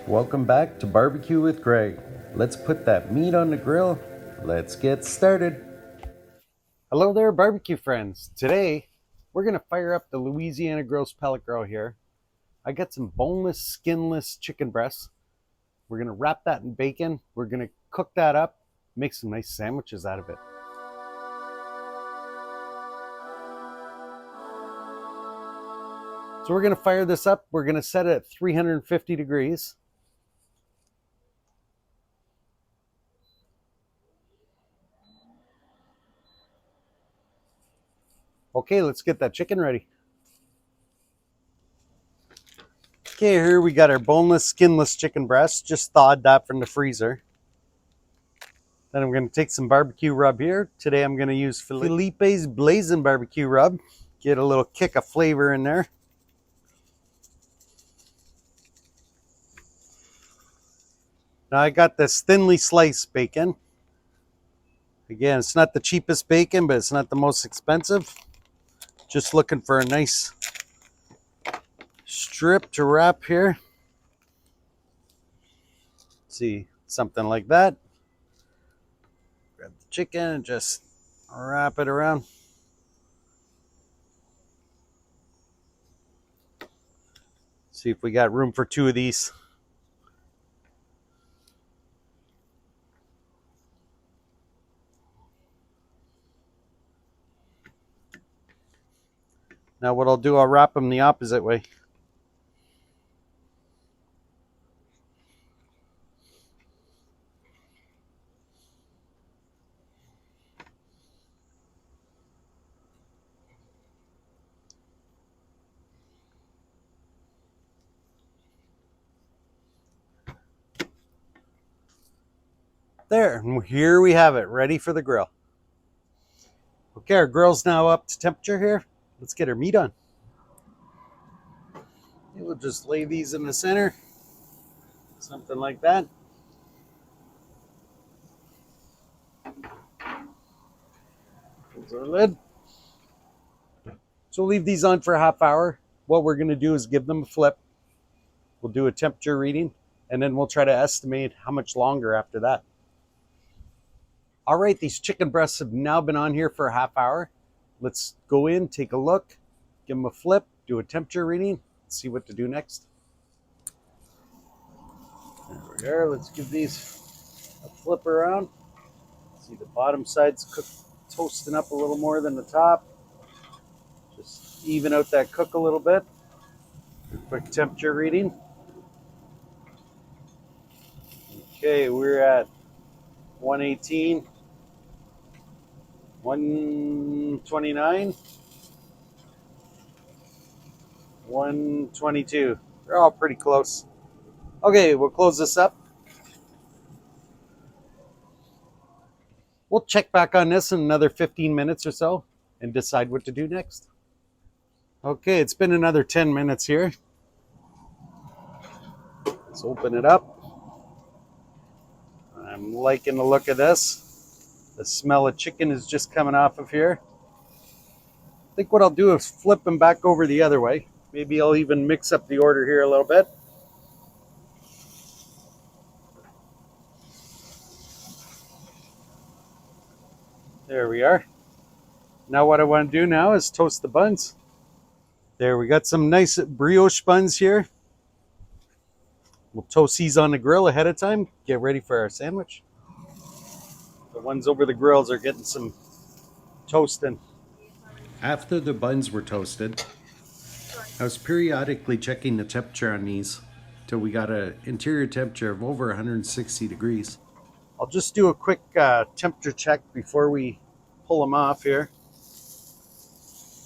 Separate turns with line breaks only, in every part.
Welcome back to Barbecue with Greg. Let's put that meat on the grill. Let's get started. Hello there, barbecue friends. Today, we're going to fire up the Louisiana Gross Pellet Grill here. I got some boneless, skinless chicken breasts. We're going to wrap that in bacon. We're going to cook that up, make some nice sandwiches out of it. So we're going to fire this up. We're going to set it at 350 degrees. Okay, let's get that chicken ready. Okay, here we got our boneless, skinless chicken breast. Just thawed that from the freezer. Then I'm going to take some barbecue rub here. Today I'm going to use Felipe's Blazing Barbecue Rub. Get a little kick of flavor in there. Now I got this thinly sliced bacon. Again, it's not the cheapest bacon, but it's not the most expensive. Just looking for a nice strip to wrap here. Let's see, something like that. Grab the chicken and just wrap it around. See if we got room for two of these. Now what I'll do, I'll wrap them the opposite way. There, here we have it, ready for the grill. Okay, our grill's now up to temperature here. Let's get our meat on. We'll just lay these in the center, something like that. Close our lid. So we'll leave these on for a half hour. What we're going to do is give them a flip. We'll do a temperature reading, and then we'll try to estimate how much longer after that. All right, these chicken breasts have now been on here for a half hour. Let's go in, take a look, give them a flip, do a temperature reading, see what to do next. There we are. Let's give these a flip around. See the bottom side's toasting up a little more than the top. Just even out that cook a little bit. Quick temperature reading. Okay, we're at 118, 129, 122. They're all pretty close. Okay, we'll close this up. We'll check back on this in another 15 minutes or so and decide what to do next. Okay, it's been another 10 minutes here. Let's open it up. I'm liking the look of this. The smell of chicken is just coming off of here. I think what I'll do is flip them back over the other way. Maybe I'll even mix up the order here a little bit. There we are. Now what I want to do now is toast the buns. There, we got some nice brioche buns here. We'll toast these on the grill ahead of time. Get ready for our sandwich. The ones over the grills are getting some toasting. After the buns were toasted, I was periodically checking the temperature on these till we got an interior temperature of over 160 degrees. I'll just do a quick temperature check before we pull them off here.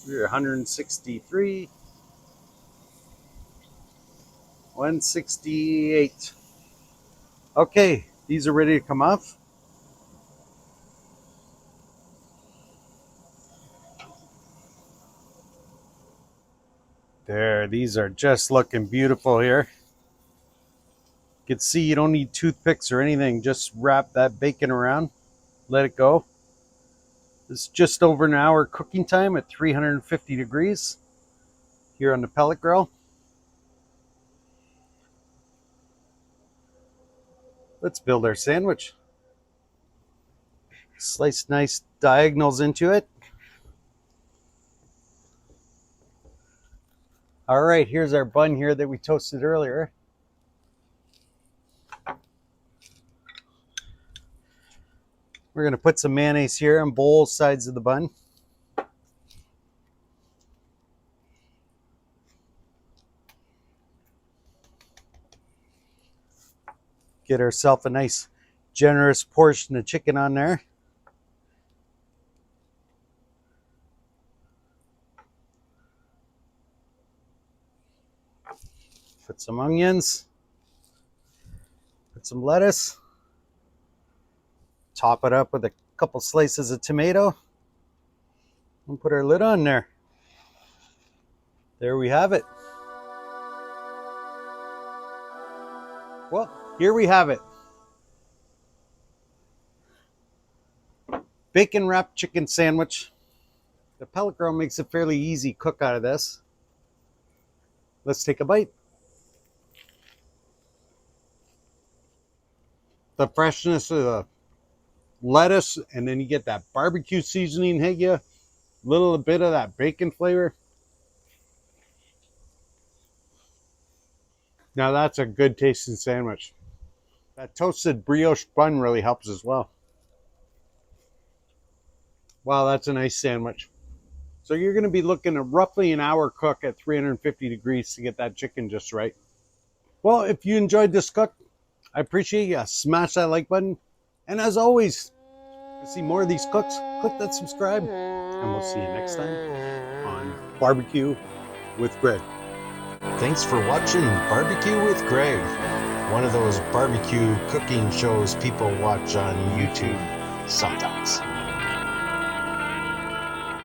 We're 163, 168. Okay, these are ready to come off. There, these are just looking beautiful here. You can see you don't need toothpicks or anything. Just wrap that bacon around, let it go. It's just over an hour cooking time at 350 degrees here on the pellet grill. Let's build our sandwich. Slice nice diagonals into it. All right, here's our bun here that we toasted earlier. We're going to put some mayonnaise here on both sides of the bun. Get ourselves a nice generous portion of chicken on there. Put some onions. Put some lettuce. Top it up with a couple slices of tomato. And put our lid on there. There we have it. Well, here we have it. Bacon wrapped chicken sandwich. The pellet grill makes a fairly easy cook out of this. Let's take a bite. The freshness of the lettuce, and then you get that barbecue seasoning hit you. A little bit of that bacon flavor. Now that's a good tasting sandwich. That toasted brioche bun really helps as well. Wow, that's a nice sandwich. So you're going to be looking at roughly an hour cook at 350 degrees to get that chicken just right. Well, if you enjoyed this cook, I appreciate you. Smash that like button. And as always, to see more of these cooks, click that subscribe. And we'll see you next time on Barbecue with Greg.
Thanks for watching Barbecue with Greg, one of those barbecue cooking shows people watch on YouTube sometimes.